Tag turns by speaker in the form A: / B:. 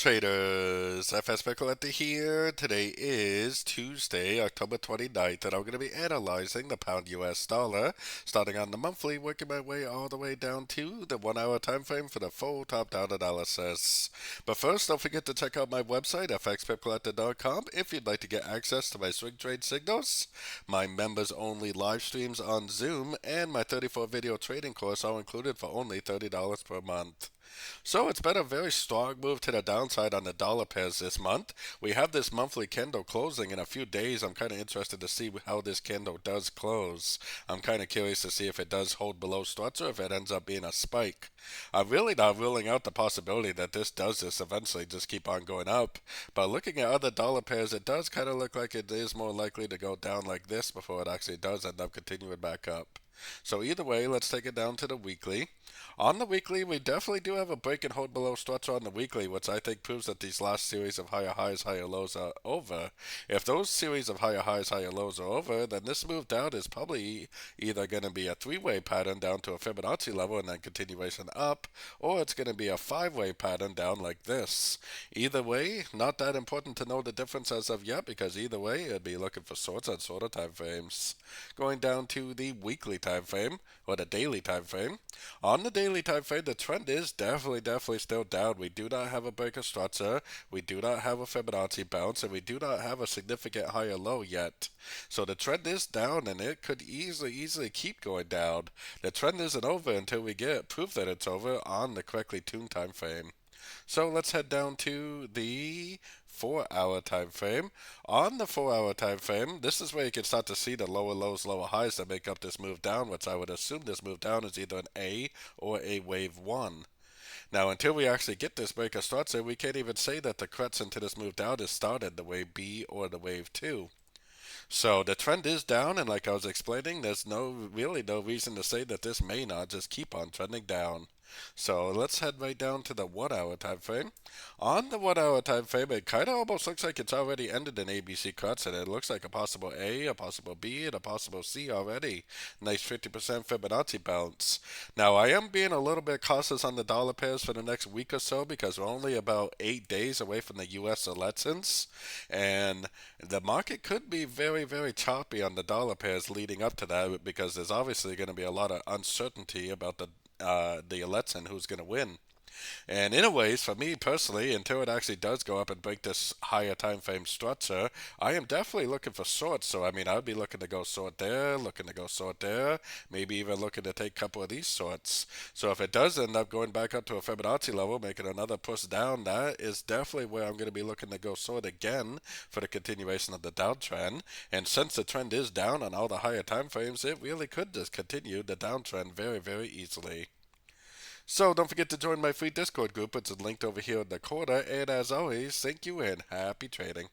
A: traders, FX Pip Collector here. Today is Tuesday, October 29th, and I'm going to be analyzing the pound US dollar, starting on the monthly, working my way all the way down to the 1 hour time frame for the full top-down analysis. But first, don't forget to check out my website, fxpipcollector.com, if you'd like to get access to my swing trade signals, my members-only live streams on Zoom, and my 34-video trading course, all included for only $30 per month. So it's been a very strong move to the downside on the dollar pairs this month. We have this monthly candle closing in a few days. I'm kind of interested to see how this candle does close. I'm kind of curious to see if it does hold below struts or if it ends up being a spike. I'm really not ruling out the possibility that this does eventually just keep on going up. But looking at other dollar pairs, it does kind of look like it is more likely to go down like this before it actually does end up continuing back up. So either way, let's take it down to the weekly. On the weekly, we definitely do have a break and hold below structure on the weekly, which I think proves that these last series of higher highs, higher lows are over. If those series of higher highs, higher lows are over, then this move down is probably either going to be a three-way pattern down to a Fibonacci level and then continuation up, or it's going to be a five-way pattern down like this. Either way, not that important to know the difference as of yet, because either way, it'd be looking for shorts on shorter time frames. Going down to the weekly time frame, or the daily time frame. On the daily time frame, the trend is definitely still down. We do not have a break of structure, we do not have a Fibonacci bounce, and we do not have a significant higher low yet. So the trend is down, and it could easily keep going down. The trend isn't over until we get proof that it's over on the correctly tuned time frame. So let's head down to the 4 hour time frame. On the 4 hour time frame, this is where you can start to see the lower lows, lower highs that make up this move down, which I would assume this move down is either an A or a wave 1. Now, until we actually get this breaker structure, we can't even say that the correction to this move down is started the wave B or the wave 2. So the trend is down, and like I was explaining, there's really no reason to say that this may not just keep on trending down. So let's head right down to the 1 hour time frame. On the 1 hour time frame, it kind of almost looks like it's already ended in ABC cuts, and it looks like a possible A, a possible B, and a possible C already. Nice 50% Fibonacci bounce. Now, I am being a little bit cautious on the dollar pairs for the next week or so because we're only about 8 days away from the U.S. elections, and the market could be very choppy on the dollar pairs leading up to that because there's obviously going to be a lot of uncertainty about the election, who's going to win. And in a ways, for me personally, until it actually does go up and break this higher time frame structure, I am definitely looking for shorts. So I mean, I would be looking to go short there, looking to go short there, maybe even looking to take a couple of these shorts. So if it does end up going back up to a Fibonacci level, making another push down, that is definitely where I'm going to be looking to go short again for the continuation of the downtrend. And since the trend is down on all the higher time frames, it really could just continue the downtrend very easily. So don't forget to join my free Discord group. It's linked over here in the corner. And as always, thank you and happy trading.